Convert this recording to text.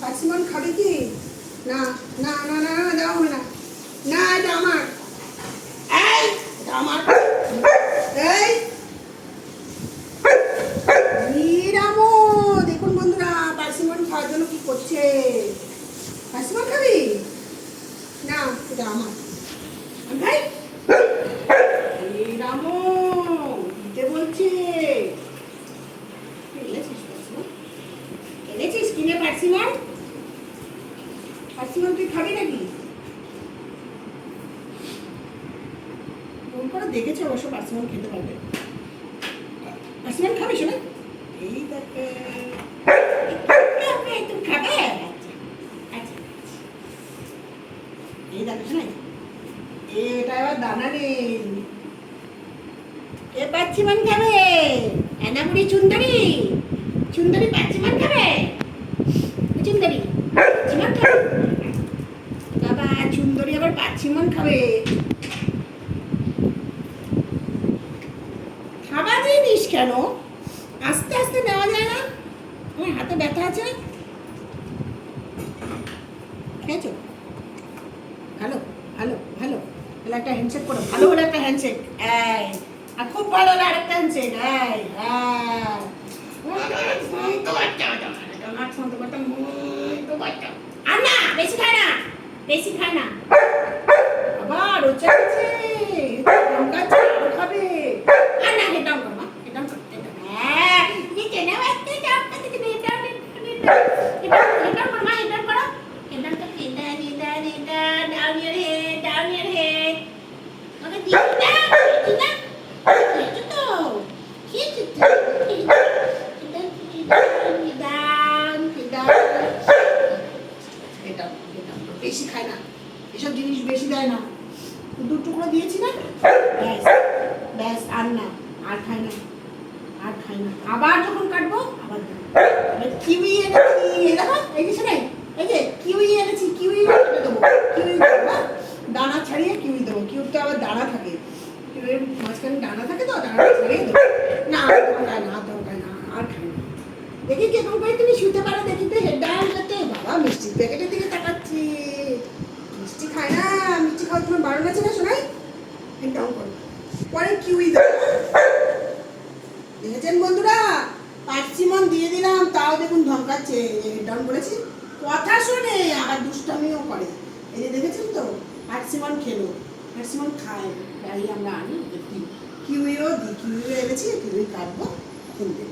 Persimmon খাবে কি? না না না না না, দেওয়া হবে না। না, এটা আমার। এই, এটা আমার। এই রামো, দেখুন বন্ধুরা পার্সিমন খাওয়ার জন্য কি করছে। পার্সিমন খাবি? না, এটা আমার। ভাই রামো দিতে বলছে। এনেছিস কিনে পার্সিমন? পার্সিমন তুই খাবি নাকি? ফোন করে দেখেছে অবশ্য পার্সিমন খেতে পারবে। পার্সিমন খাবি শোনা? এই দেখে তুমি খাবে? আচ্ছা এই দেখো শোনা, এটা এবার দানা নেই। এ পার্সিমন খাবে? এনাবুড়ি চুন্দরী চুন্দরী পার্সিমন খাবে? চুন্দরী পার্সিমন খাবে? বাবা চুন্দরী আবার পার্সিমন খাবে? খাবার জিনিস কেন আস্তে আস্তে দেওয়া যায় না? আমার হাতে ব্যথা আছে। খেয়েছো? ভালো ভালো ভালো, তাহলে একটা হ্যান্ডশেক করো। ভালো হলে একটা হ্যান্ডশেক। এই আর খুব ভালো হলে আরেকটা হ্যান্ডশেক। এই আর না, বেশি খায় না, বেশি খায় না। আবার রোচা আছে, খাবে। আর না, হেডাউন কর মা, হেডাউন কর। হ্যাঁ, ये কেনা বাচ্চা চাপ করতে দিবে। হেডাউন কর মা, হেডাউন করো। হেডাউন কর, head down down your head, down your head. Okay দিই না, দিই না। খেয়েছো তো, খেয়েছো তো। বেশি খায় না, এসব জিনিস বেশি দেয় না। দু টুকরো দিয়েছি না, ব্যাস ব্যাস, আর না, আর খায় না, আর খায় না। আবার যখন কাটবো আবার দেবো। কিউই এনেছি, দেখো এই যে শোনাই, এই যে কিউই এনেছি, কিউই কেটে দেবো। কিউই দেবো, দানা ছাড়িয়ে কিউই দেবো। কিউতে আবার দানা থাকে, কিউয়ের মাঝখানে দানা থাকে তো, দানা ছাড়িয়ে দেবো। না দরকার না, দরকার না, আর খায় না। দেখি কেমন করে তুমি শুতে পারো, দেখি তো হেড ডাউন করতে। বাবা মিষ্টির প্যাকেটের দিকে তাকাচ্ছি, মিষ্টি খায় না। মিষ্টি খাওয়ার তোমার বারণ আছে না শোনাই? হেড ডাউন করো, পরে কিউই দেবো। দেখেছেন বন্ধুরা, পার্সিমন দিয়ে দিলাম, তাও দেখুন ধমকাচ্ছে। হেড ডাউন করেছি, কথা শোনে আবার দুষ্টামিও করে। এই যে দেখেছেন তো, পার্সিমন খেলো, পার্সিমন খায়, তাই আমরা আনি দেখি। কিউইও দিই, কিউইও এনেছি, কিউই কাটবো, কিনতে।